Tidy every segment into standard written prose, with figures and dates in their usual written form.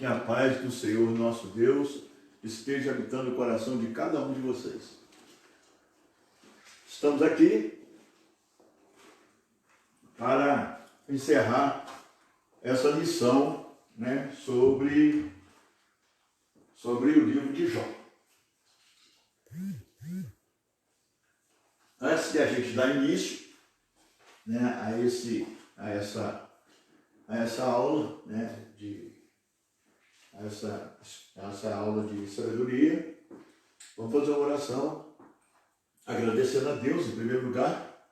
Que a paz do Senhor nosso Deus esteja habitando o coração de cada um de vocês. Estamos aqui para encerrar essa lição, sobre o livro de Jó. Antes de a gente dar início, a essa aula, essa aula de sabedoria, vamos fazer uma oração, agradecendo a Deus em primeiro lugar,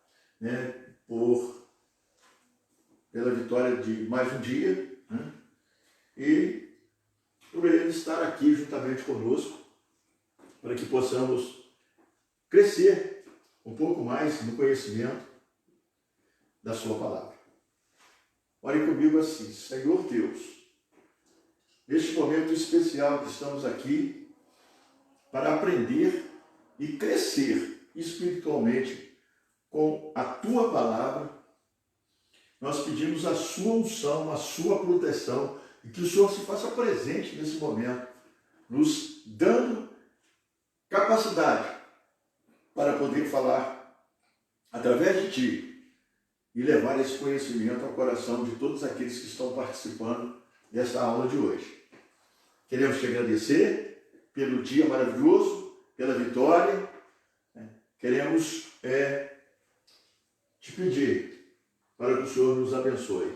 pela vitória de mais um dia, e por Ele estar aqui juntamente conosco, para que possamos crescer um pouco mais no conhecimento da sua palavra. Ore comigo assim: Senhor Deus, neste momento especial que estamos aqui para aprender e crescer espiritualmente com a Tua palavra, nós pedimos a Sua unção, a Sua proteção, e que o Senhor se faça presente nesse momento, nos dando capacidade para poder falar através de Ti e levar esse conhecimento ao coração de todos aqueles que estão participando dessa aula de hoje. Queremos Te agradecer pelo dia maravilhoso, pela vitória. Queremos Te pedir para que o Senhor nos abençoe.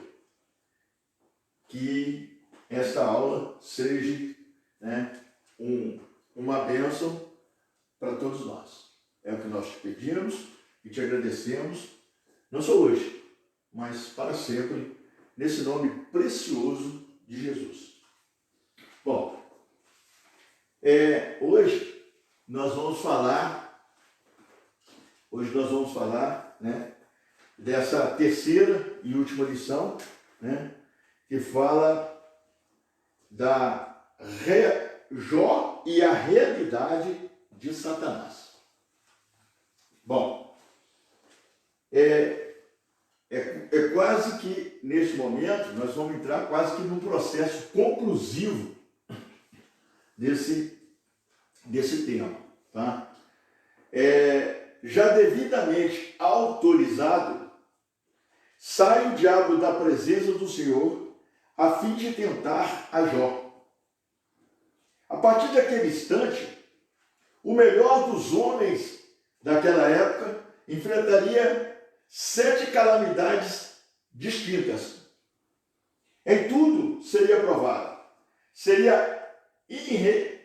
Que esta aula seja uma bênção para todos nós. É o que nós Te pedimos e Te agradecemos, não só hoje, mas para sempre, nesse nome precioso de Jesus. Bom, hoje nós vamos falar dessa terceira e última lição, que fala da Jó e a realidade de Satanás. Bom, quase que neste momento nós vamos entrar quase que num processo conclusivo desse tema, tá? Já devidamente autorizado, sai o diabo da presença do Senhor a fim de tentar a Jó. A partir daquele instante, o melhor dos homens daquela época enfrentaria 7 calamidades distintas. Em tudo seria provado. Seria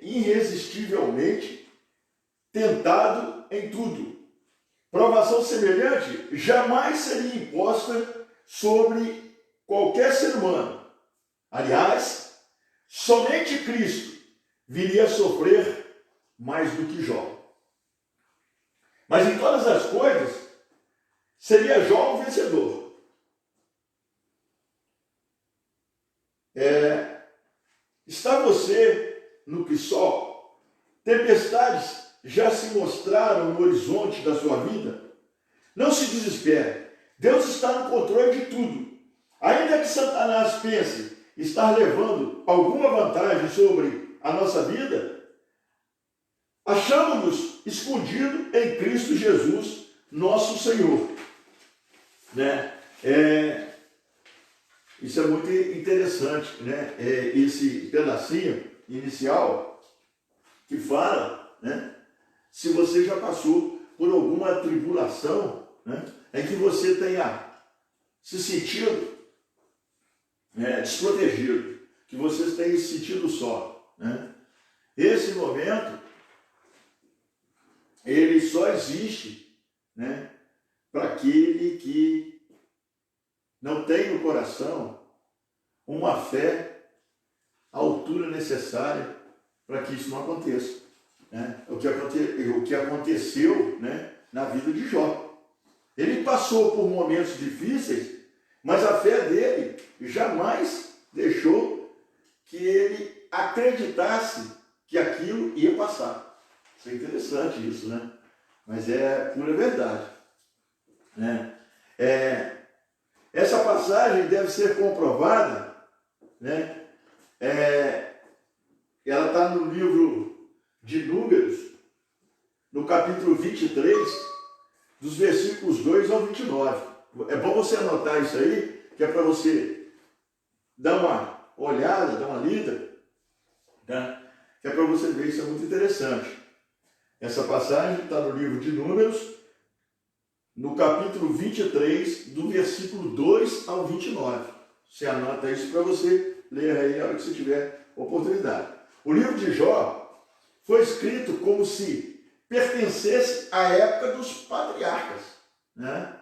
irresistivelmente tentado em tudo. Provação semelhante jamais seria imposta sobre qualquer ser humano. Aliás, somente Cristo viria a sofrer mais do que Jó. Mas em todas as coisas, seria Jó o vencedor. Está você no que só? Tempestades já se mostraram no horizonte da sua vida? Não se desespere. Deus está no controle de tudo. Ainda que Satanás pense estar levando alguma vantagem sobre a nossa vida, achamos-nos escondidos em Cristo Jesus, nosso Senhor. Isso é muito interessante, esse pedacinho inicial que fala, se você já passou por alguma tribulação, em que você tenha se sentido desprotegido, que você tenha se sentido só. Esse momento, ele só existe para aquele que não tem no coração uma fé à altura necessária para que isso não aconteça. O que aconteceu na vida de Jó. Ele passou por momentos difíceis, mas a fé dele jamais deixou que ele acreditasse que aquilo ia passar. Isso é interessante isso, Mas é pura verdade. Essa passagem deve ser comprovada ela está no livro de Números, no capítulo 23, dos versículos 2 ao 29. É bom você anotar isso aí, que é para você dar uma olhada, dar uma lida, tá? Que é para você ver, isso é muito interessante. Essa passagem está no livro de Números, no capítulo 23, do versículo 2 ao 29. Você anota isso para você ler aí na hora que você tiver oportunidade. O livro de Jó foi escrito como se pertencesse à época dos patriarcas, né?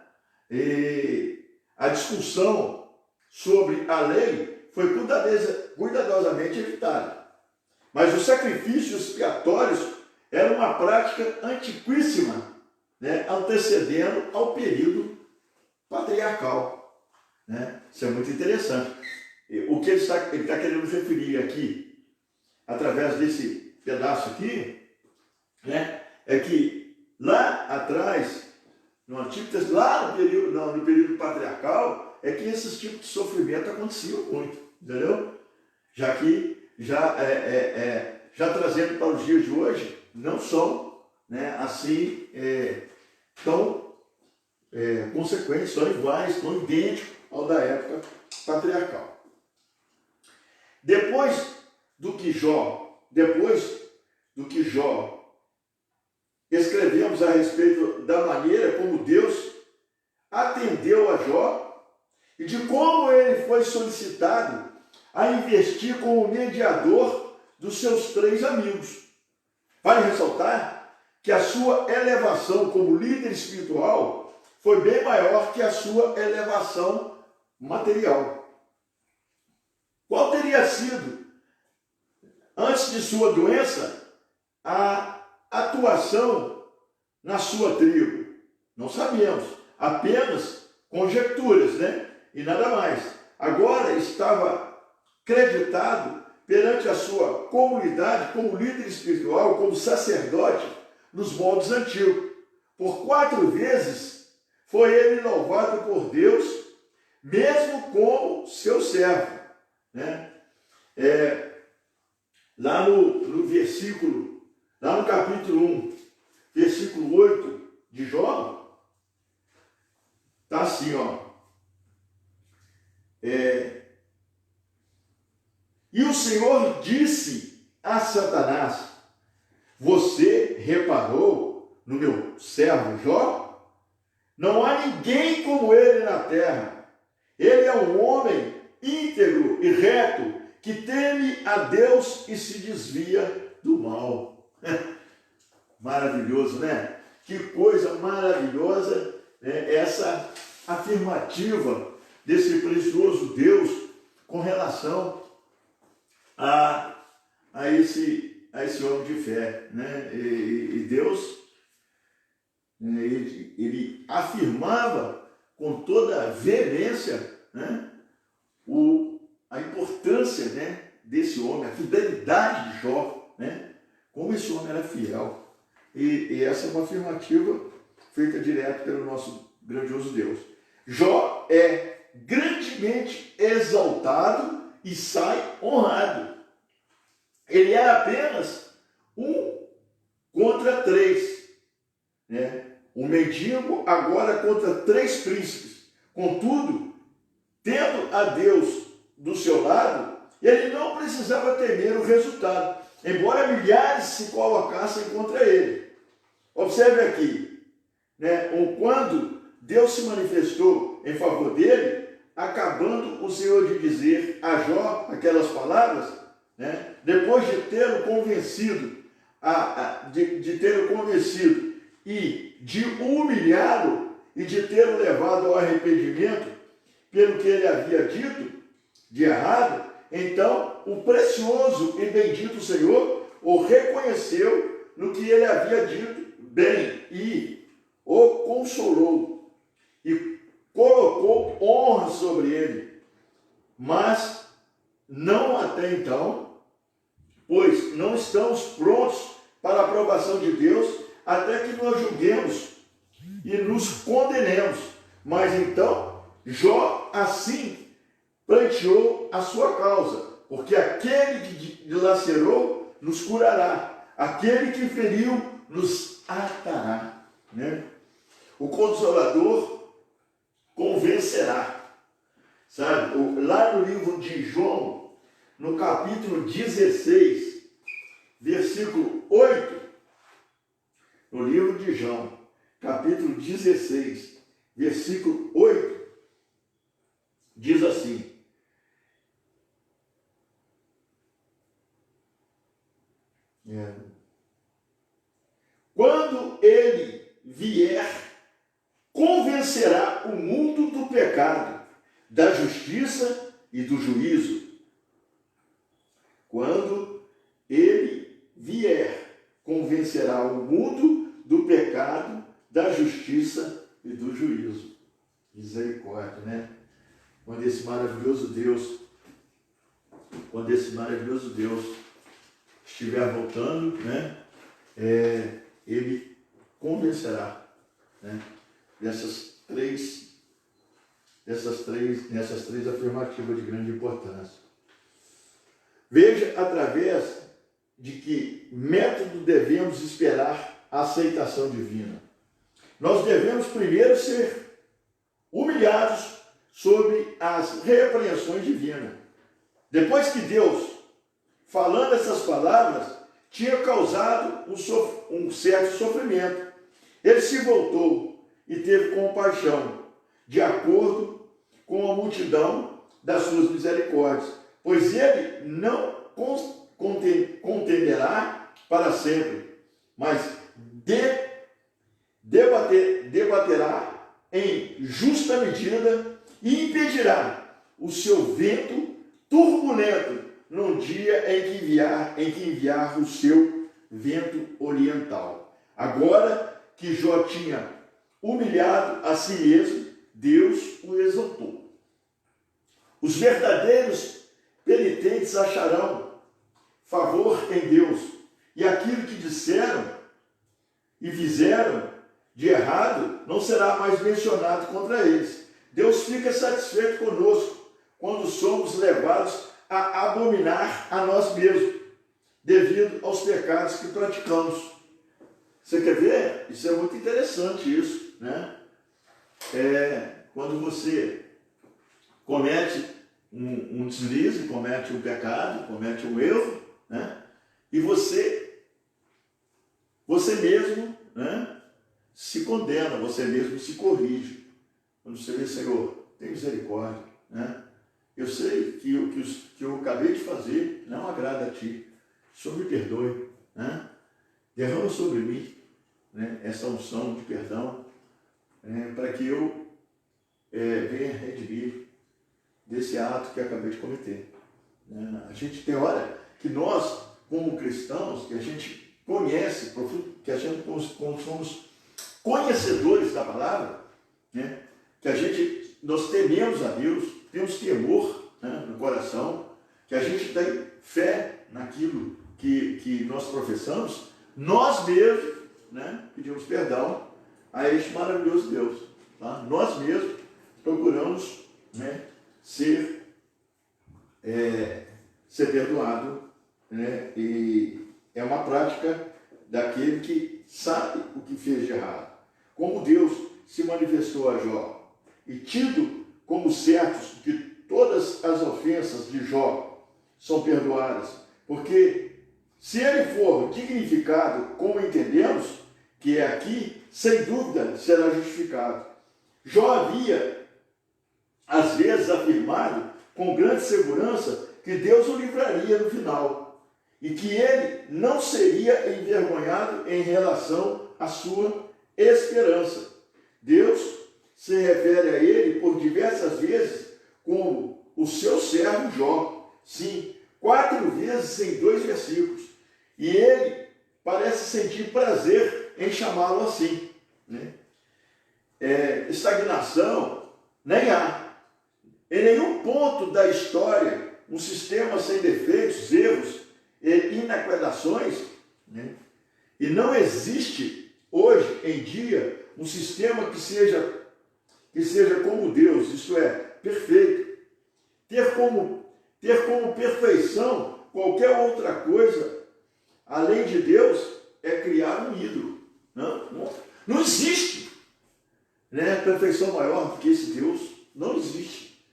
E a discussão sobre a lei foi cuidadosamente evitada. Mas os sacrifícios expiatórios eram uma prática antiquíssima, né, antecedendo ao período patriarcal, né? Isso é muito interessante. O que ele está querendo referir aqui, através desse pedaço aqui, né, é que lá atrás, no Antigo Testamento, lá no período patriarcal, é que esses tipos de sofrimento aconteciam muito, entendeu? Já que, já trazendo para os dias de hoje, não são, né, assim, tão consequentes, tão iguais, tão idênticos ao da época patriarcal. Depois do que Jó escrevemos a respeito da maneira como Deus atendeu a Jó e de como ele foi solicitado a investir como mediador dos seus 3 amigos. Vale ressaltar que a sua elevação como líder espiritual foi bem maior que a sua elevação material. Qual teria sido, antes de sua doença, a atuação na sua tribo? Não sabemos, apenas conjecturas, né? E nada mais. Agora estava creditado perante a sua comunidade como líder espiritual, como sacerdote, nos moldes antigos. Por 4 vezes foi ele louvado por Deus, mesmo como seu servo, né? Lá no capítulo 1, versículo 8 de Jó, está assim, ó. E o Senhor disse a Satanás: você reparou no meu servo Jó? Não há ninguém como ele na terra. Ele é um homem íntegro e reto, que teme a Deus e se desvia do mal. Maravilhoso, né? Que coisa maravilhosa, né? Essa afirmativa desse precioso Deus com relação a esse homem de fé, né? E Deus, ele afirmava com toda a veemência, né, a importância, né, desse homem, a fidelidade de Jó, né, como esse homem era fiel. E essa é uma afirmativa feita direto pelo nosso grandioso Deus. Jó é grandemente exaltado e sai honrado. Ele era apenas 1 contra 3, né? Um mendigo agora contra 3 príncipes. Contudo, tendo a Deus do seu lado, ele não precisava temer o resultado, embora milhares se colocassem contra ele. Observe aqui, né, quando Deus se manifestou em favor dele, acabando o Senhor de dizer a Jó aquelas palavras, né, depois de tê-lo convencido, e de humilhá-lo e de tê-lo levado ao arrependimento pelo que ele havia dito de errado, então o precioso e bendito Senhor o reconheceu no que ele havia dito bem e o consolou e colocou honra sobre ele, mas não até então, pois não estamos prontos para a aprovação de Deus até que nós julguemos e nos condenemos. Mas então Jó assim pleiteou a sua causa, porque aquele que dilacerou nos curará. Aquele que feriu nos atará. Né? O Consolador convencerá. Sabe? Lá no livro de João, no capítulo 16, versículo 8, no livro de João, capítulo 16, versículo 8, diz assim: quando ele vier, convencerá o mundo do pecado, da justiça e do juízo. Quando ele vier, convencerá o mundo do pecado, da justiça e do juízo. Misericórdia, né? Quando esse maravilhoso Deus estiver voltando, né? Ele convencerá, né? Nessas três afirmativas de grande importância. Veja através de que método devemos esperar a aceitação divina. Nós devemos primeiro ser humilhados sob as repreensões divinas. Depois que Deus, falando essas palavras, tinha causado um certo sofrimento, ele se voltou e teve compaixão, de acordo com a multidão das suas misericórdias, pois ele não contenderá para sempre, mas debaterá em justa medida e impedirá o seu vento turbulento no dia em que enviar o seu vento oriental. Agora que Jó tinha humilhado a si mesmo, Deus o exaltou. Os verdadeiros penitentes acharão favor em Deus, e aquilo que disseram e fizeram de errado não será mais mencionado contra eles. Deus fica satisfeito conosco quando somos levados a abominar a nós mesmos, devido aos pecados que praticamos. Você quer ver? Isso é muito interessante, isso, né? Quando você comete um deslize, comete um pecado, comete um erro, né? E você mesmo, né, se condena, você mesmo se corrige. Quando você vê, Senhor, tem misericórdia, né? Eu sei que o que eu acabei de fazer não agrada a Ti. O Senhor me perdoe, né? Derrama sobre mim, né, essa unção de perdão, para que eu venha redimir desse ato que acabei de cometer. A gente tem hora que nós, como cristãos, que a gente conhece, que a gente, como somos conhecedores da palavra, né, que nós tememos a Deus, temos temor, né, no coração, que a gente tem fé naquilo que nós professamos, nós mesmos, né, pedimos perdão a este maravilhoso Deus. Tá? Nós mesmos procuramos, né, ser perdoado, né, e é uma prática daquele que sabe o que fez de errado. Como Deus se manifestou a Jó e tido como certos que todas as ofensas de Jó são perdoadas, porque se ele for dignificado como entendemos que é aqui, sem dúvida será justificado. Jó havia às vezes afirmado com grande segurança que Deus o livraria no final e que ele não seria envergonhado em relação à sua esperança. Deus se refere a ele por diversas vezes como o seu servo Jó. Sim, 4 vezes em 2 versículos. E ele parece sentir prazer em chamá-lo assim, né? Estagnação nem há. Em nenhum ponto da história, um sistema sem defeitos, erros e inadequações, né? E não existe hoje em dia um sistema que seja como Deus, isto é, perfeito. Ter como perfeição qualquer outra coisa além de Deus, é criar um ídolo. Não existe, né, perfeição maior do que esse Deus. Não existe.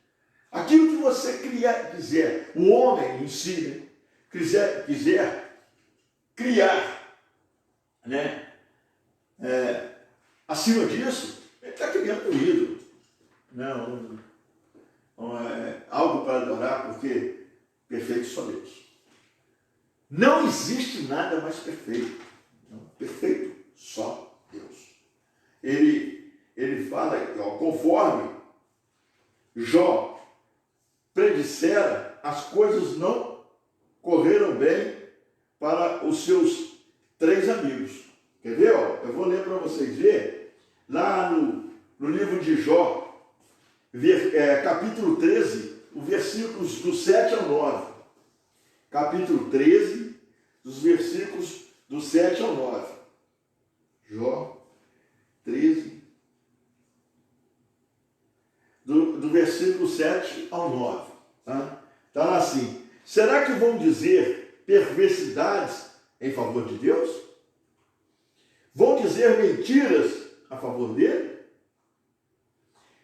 Aquilo que você quiser, o homem em si, né, quiser criar, né, acima disso, ele está criando um ídolo. Não, algo para adorar, porque perfeito só Deus. Não existe nada mais perfeito. Não, perfeito só Deus. Ele fala, conforme Jó predissera, as coisas não correram bem para os seus 3 amigos. Quer ver? Eu vou ler para vocês verem, lá no livro de Jó, capítulo 13, os versículos do 7 ao 9. Capítulo 13, dos versículos do 7 ao 9. Jó 13, do versículo 7 ao 9. Está lá assim: será que vão dizer perversidades em favor de Deus? Vão dizer mentiras a favor dele?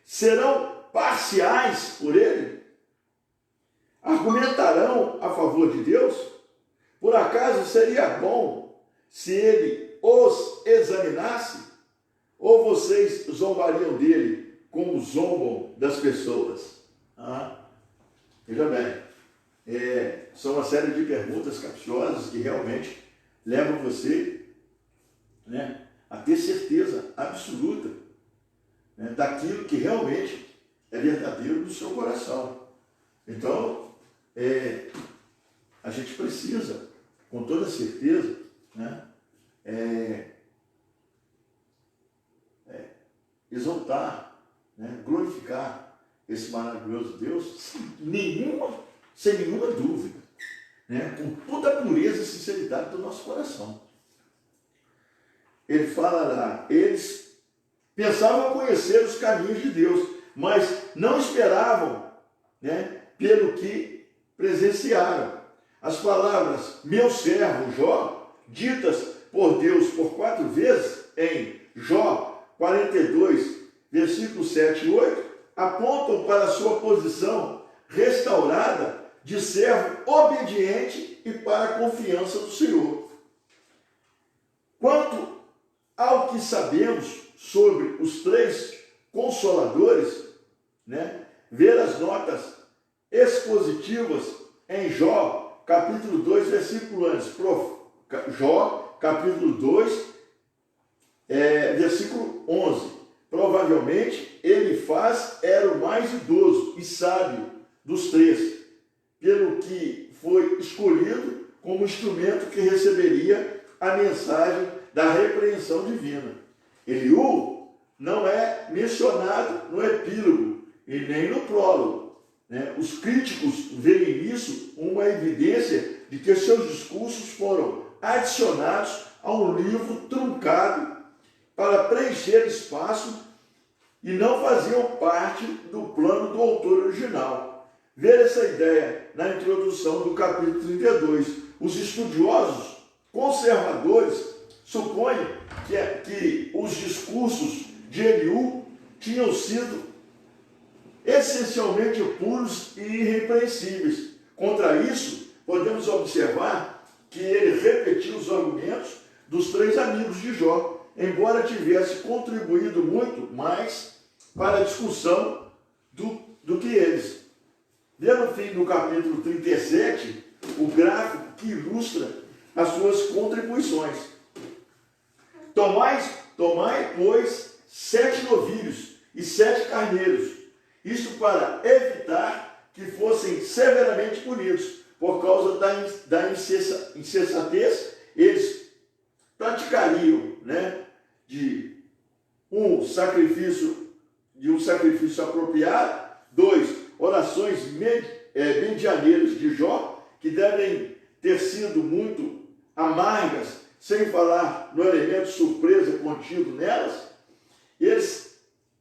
Serão parciais por ele? Argumentarão a favor de Deus? Por acaso seria bom se ele os examinasse? Ou vocês zombariam dele como zombam das pessoas? Veja bem, são uma série de perguntas capciosas que realmente levam você, né, a ter certeza absoluta, né, daquilo que realmente é verdadeiro no seu coração. Então, a gente precisa, com toda certeza, né, exaltar, né, glorificar esse maravilhoso Deus sem nenhuma dúvida, né, com toda a pureza e sinceridade do nosso coração. Ele fala lá, eles pensavam conhecer os caminhos de Deus, mas não esperavam, né, pelo que presenciaram. As palavras, meu servo Jó, ditas por Deus por 4 vezes em Jó 42, versículos 7 e 8, apontam para a sua posição restaurada de servo obediente e para a confiança do Senhor. Quanto ao que sabemos sobre os 3 consoladores, né, ver as notas expositivas em Jó, capítulo 2, versículo antes. Jó, capítulo 2, versículo 11. Provavelmente, Elifaz era o mais idoso e sábio dos 3, pelo que foi escolhido como instrumento que receberia a mensagem da repreensão divina. Eliú não é mencionado no epílogo e nem no prólogo, né? Os críticos veem nisso uma evidência de que seus discursos foram adicionados a um livro truncado para preencher espaço e não faziam parte do plano do autor original. Ver essa ideia na introdução do capítulo 32. Os estudiosos conservadores supõem que os discursos de Eliú tinham sido essencialmente puros e irrepreensíveis. Contra isso, podemos observar que ele repetiu os argumentos dos 3 amigos de Jó, embora tivesse contribuído muito mais para a discussão do que eles. Vê no fim do capítulo 37 o gráfico que ilustra as suas contribuições. Tomai, pois, 7 novilhos e 7 carneiros, isto para evitar que fossem severamente punidos. Por causa da insensatez, eles praticariam, né, de um sacrifício apropriado. 2, orações medianeiras de Jó, que devem ter sido muito amargas, sem falar no elemento surpresa contido nelas. Eles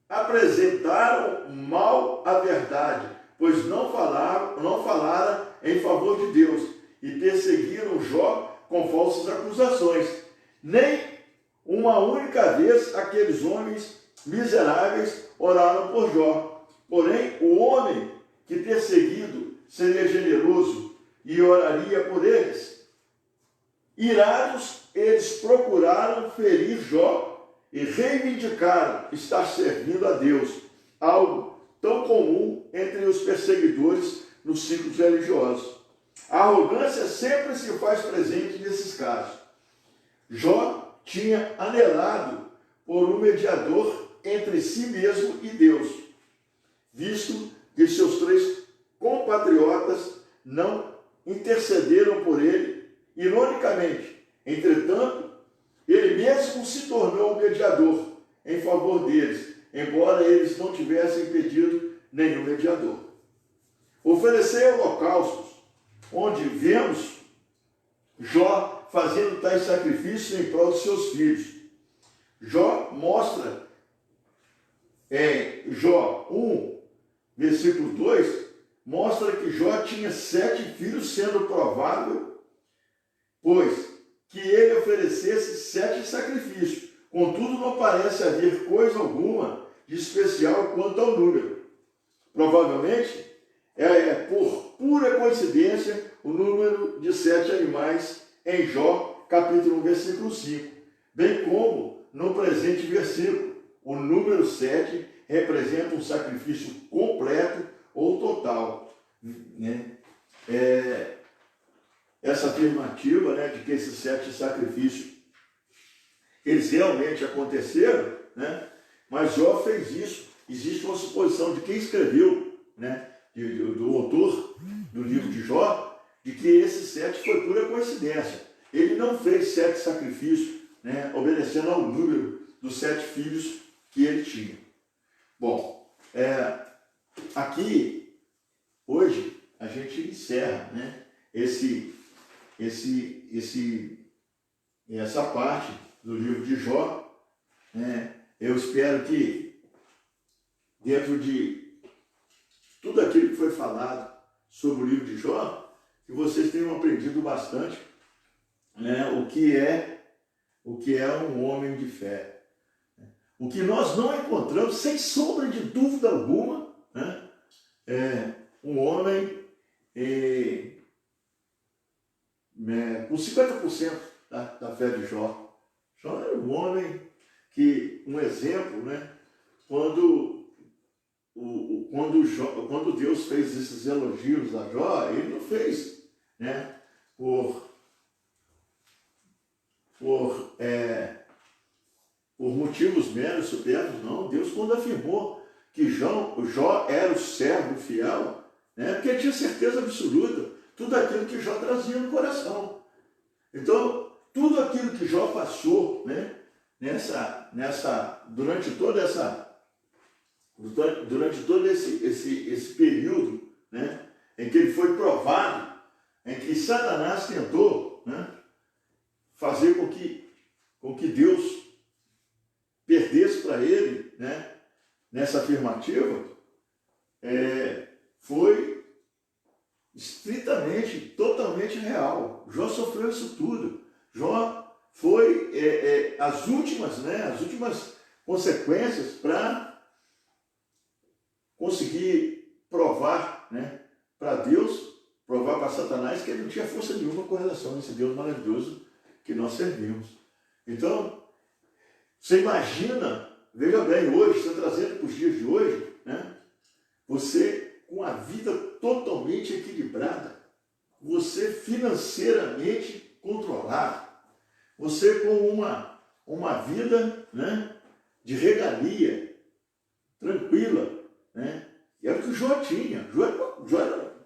apresentaram mal a verdade, pois não falaram em favor de Deus, e perseguiram Jó com falsas acusações. Nem uma única vez aqueles homens miseráveis oraram por Jó. Porém, o homem que perseguido seria generoso e oraria por eles. Irados, eles procuraram ferir Jó e reivindicaram estar servindo a Deus, algo tão comum entre os perseguidores nos círculos religiosos. A arrogância sempre se faz presente nesses casos. Jó tinha anelado por um mediador entre si mesmo e Deus, visto que seus 3 compatriotas não intercederam por ele. Ironicamente, entretanto, ele mesmo se tornou o mediador em favor deles, embora eles não tivessem pedido nenhum mediador. Oferecer holocaustos, onde vemos Jó fazendo tais sacrifícios em prol de seus filhos. Jó mostra em Jó 1, versículo 2, mostra que Jó tinha 7 filhos, sendo provável, pois, que ele oferecesse 7 sacrifícios. Contudo, não parece haver coisa alguma de especial quanto ao número. Provavelmente, por pura coincidência o número de 7 animais em Jó, capítulo 1, versículo 5. Bem como no presente versículo, o número 7 representa um sacrifício completo ou total, né? Essa afirmativa, né, de que esses 7 sacrifícios, eles realmente aconteceram, né? Mas Jó fez isso. Existe uma suposição de quem escreveu, né, do autor do livro de Jó, de que esses 7 foi pura coincidência. Ele não fez 7 sacrifícios, né, obedecendo ao número dos 7 filhos que ele tinha. Bom, aqui, hoje, a gente encerra, né, essa parte do livro de Jó, né? Eu espero que, dentro de tudo aquilo que foi falado sobre o livro de Jó, que vocês tenham aprendido bastante, né, o que é um homem de fé. O que nós não encontramos, sem sombra de dúvida alguma, né, é um homem com 50% da fé de Jó. Jó era um homem que, um exemplo, né, quando Deus fez esses elogios a Jó, ele não fez, né, por motivos meros, supérfluos, não. Deus, quando afirmou que Jó era o servo fiel, né, porque ele tinha certeza absoluta tudo aquilo que Jó trazia no coração. Então, tudo aquilo que Jó passou, né, durante todo esse período, né, em que ele foi provado, em que Satanás tentou, né, fazer com que Deus perdesse para ele, né, nessa afirmativa, foi estritamente, totalmente real. Jó sofreu isso tudo. Jó foi as últimas consequências para conseguir provar, né, para Deus, provar para Satanás que ele não tinha força nenhuma com relação a esse Deus maravilhoso que nós servimos. Então, você imagina, veja bem, hoje, você trazendo para os dias de hoje, né, você com a vida totalmente equilibrada, você financeiramente controlado, você com uma vida, né, de regalia, tranquila, né? E era o que Jó tinha. Jó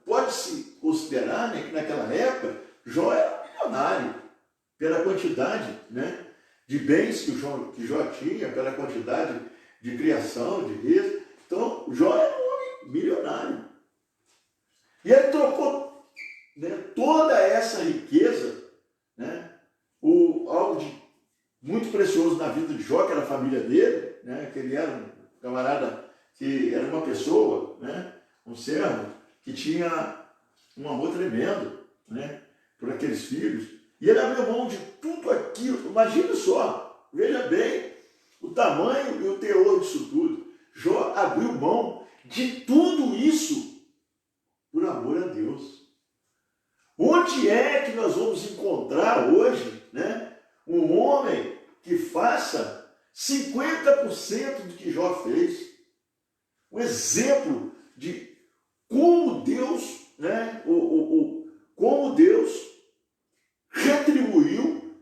pode-se considerar, né, que naquela época Jó era milionário pela quantidade, né, de bens que Jó tinha, pela quantidade de criação, de riqueza. Então, Jó era um homem milionário. E ele trocou, né, toda essa riqueza, né, algo de muito precioso na vida de Jó, que era a família dele, né, que ele era um camarada, que era uma pessoa, né, um servo, que tinha um amor tremendo, né, por aqueles filhos. E ele abriu mão de tudo aquilo. Imagine só, veja bem o tamanho e o teor disso tudo. Jó abriu mão de tudo isso por amor a Deus. Onde é que nós vamos encontrar hoje, né, um homem que faça 50% do que Jó fez? Um exemplo de como Deus, né, como Deus retribuiu,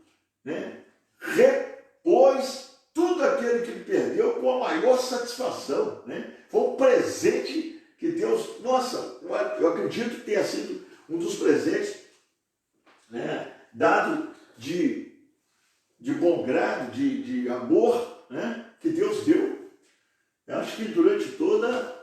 né, repôs tudo aquilo que ele perdeu com a maior satisfação, né? Foi um presente que Deus, nossa, eu acredito que tenha sido um dos presentes, né, dado de bom grado, de amor, né, que Deus deu. Eu acho que durante toda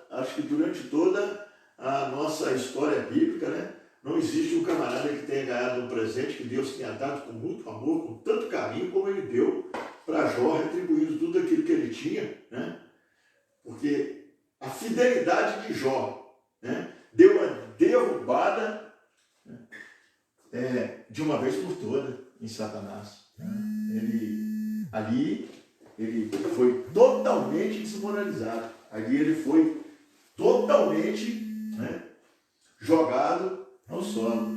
a nossa história bíblica, né, não existe um camarada que tenha ganhado um presente que Deus tenha dado com muito amor, com tanto carinho, como ele deu para Jó, retribuindo tudo aquilo que ele tinha, né? Porque a fidelidade de Jó, né, deu uma derrubada, né, de uma vez por toda em Satanás. Ele foi totalmente desmoralizado. Ali ele foi totalmente, né, jogado ao solo.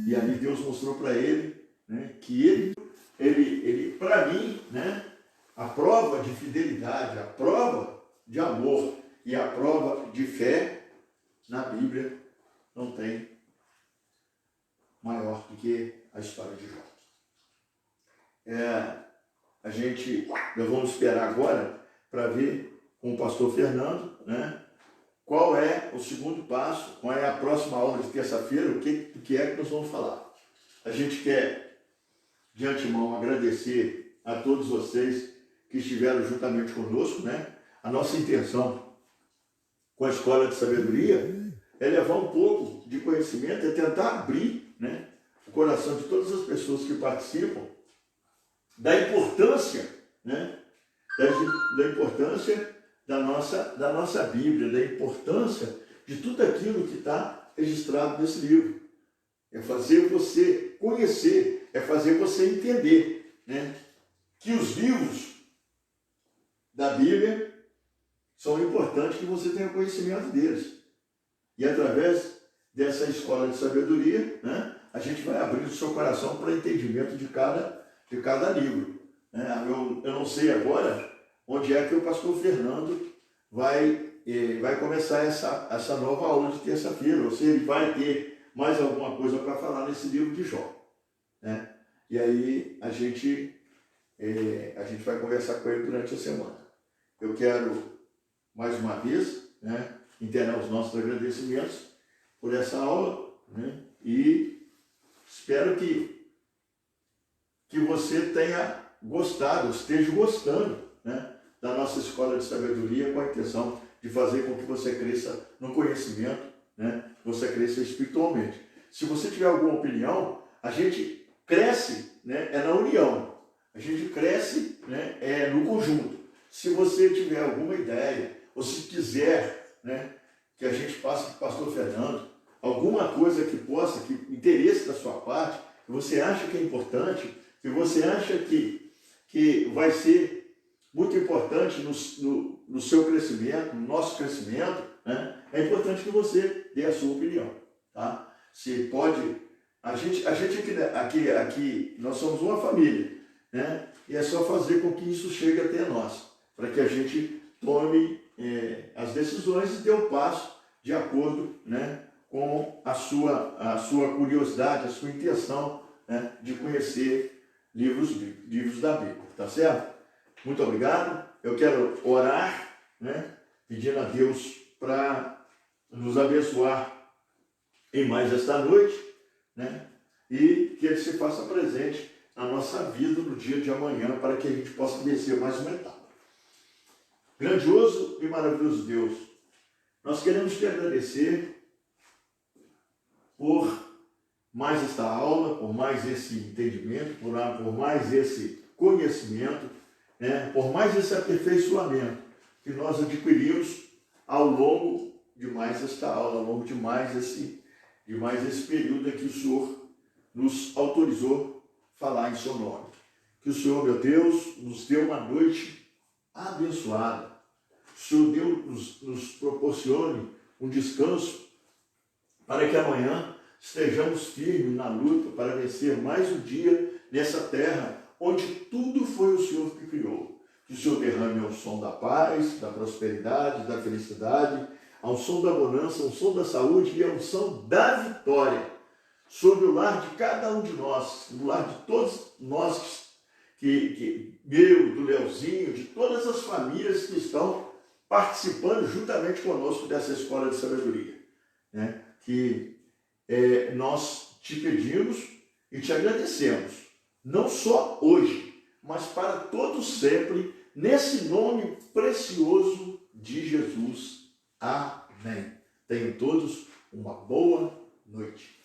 E ali Deus mostrou para ele, né, que ele para mim, né, a prova de fidelidade, a prova de amor e a prova de fé na Bíblia não tem maior do que a história de Jó. Nós vamos esperar agora para ver com o pastor Fernando, né, qual é o segundo passo, qual é a próxima aula de terça-feira, o que é que nós vamos falar. A gente quer, de antemão, agradecer a todos vocês que estiveram juntamente conosco, né? A nossa intenção com a Escola de Sabedoria é levar um pouco de conhecimento, é tentar abrir, né, o coração de todas as pessoas que participam da importância, né, da importância da nossa Bíblia, da importância de tudo aquilo que está registrado nesse livro. É fazer você conhecer, é fazer você entender, né, que os livros da Bíblia são importantes, que você tenha conhecimento deles. E através dessa escola de sabedoria, né, a gente vai abrir o seu coração para entendimento de cada livro. Eu não sei agora onde é que o pastor Fernando vai começar essa nova aula de terça-feira, ou se ele vai ter mais alguma coisa para falar nesse livro de Jó, né? E aí a gente vai conversar com ele durante a semana. Eu quero, mais uma vez, né, internar os nossos agradecimentos por essa aula, né, e espero que você tenha gostado, esteja gostando, né, da nossa escola de sabedoria, com a intenção de fazer com que você cresça no conhecimento, né, que você cresça espiritualmente. Se você tiver alguma opinião, a gente cresce, né, na união, a gente cresce, né, no conjunto. Se você tiver alguma ideia, ou se quiser, né, que a gente passe para o pastor Fernando, alguma coisa que interesse da sua parte, que você acha que é importante, que você acha que vai ser muito importante no seu crescimento, no nosso crescimento, né, é importante que você dê a sua opinião, tá? Se pode, a gente aqui nós somos uma família, né, e é só fazer com que isso chegue até nós, para que a gente tome as decisões e dê o passo de acordo, né, com a sua curiosidade, a sua intenção, né, de conhecer livros da Bíblia, tá certo? Muito obrigado. Eu quero orar, né, pedindo a Deus para nos abençoar em mais esta noite, né, e que Ele se faça presente na nossa vida no dia de amanhã, para que a gente possa vencer mais uma etapa. Grandioso e maravilhoso Deus, nós queremos te agradecer por mais esta aula, por mais esse entendimento, por mais esse conhecimento, né, por mais esse aperfeiçoamento que nós adquirimos ao longo de mais esta aula, ao longo de mais esse período em que o Senhor nos autorizou falar em seu nome. Que o Senhor, meu Deus, nos dê uma noite abençoada. O Senhor Deus nos proporcione um descanso para que amanhã estejamos firmes na luta para vencer mais um dia nessa terra onde tudo foi o Senhor que criou. Que o Senhor derrame ao som da paz, da prosperidade, da felicidade, ao som da bonança, ao som da saúde e ao som da vitória sobre o lar de cada um de nós, no lar de todos nós, meu, do Leozinho, de todas as famílias que estão participando juntamente conosco dessa escola de sabedoria, né? Que nós te pedimos e te agradecemos, não só hoje, mas para todos sempre, nesse nome precioso de Jesus. Amém. Tenham todos uma boa noite.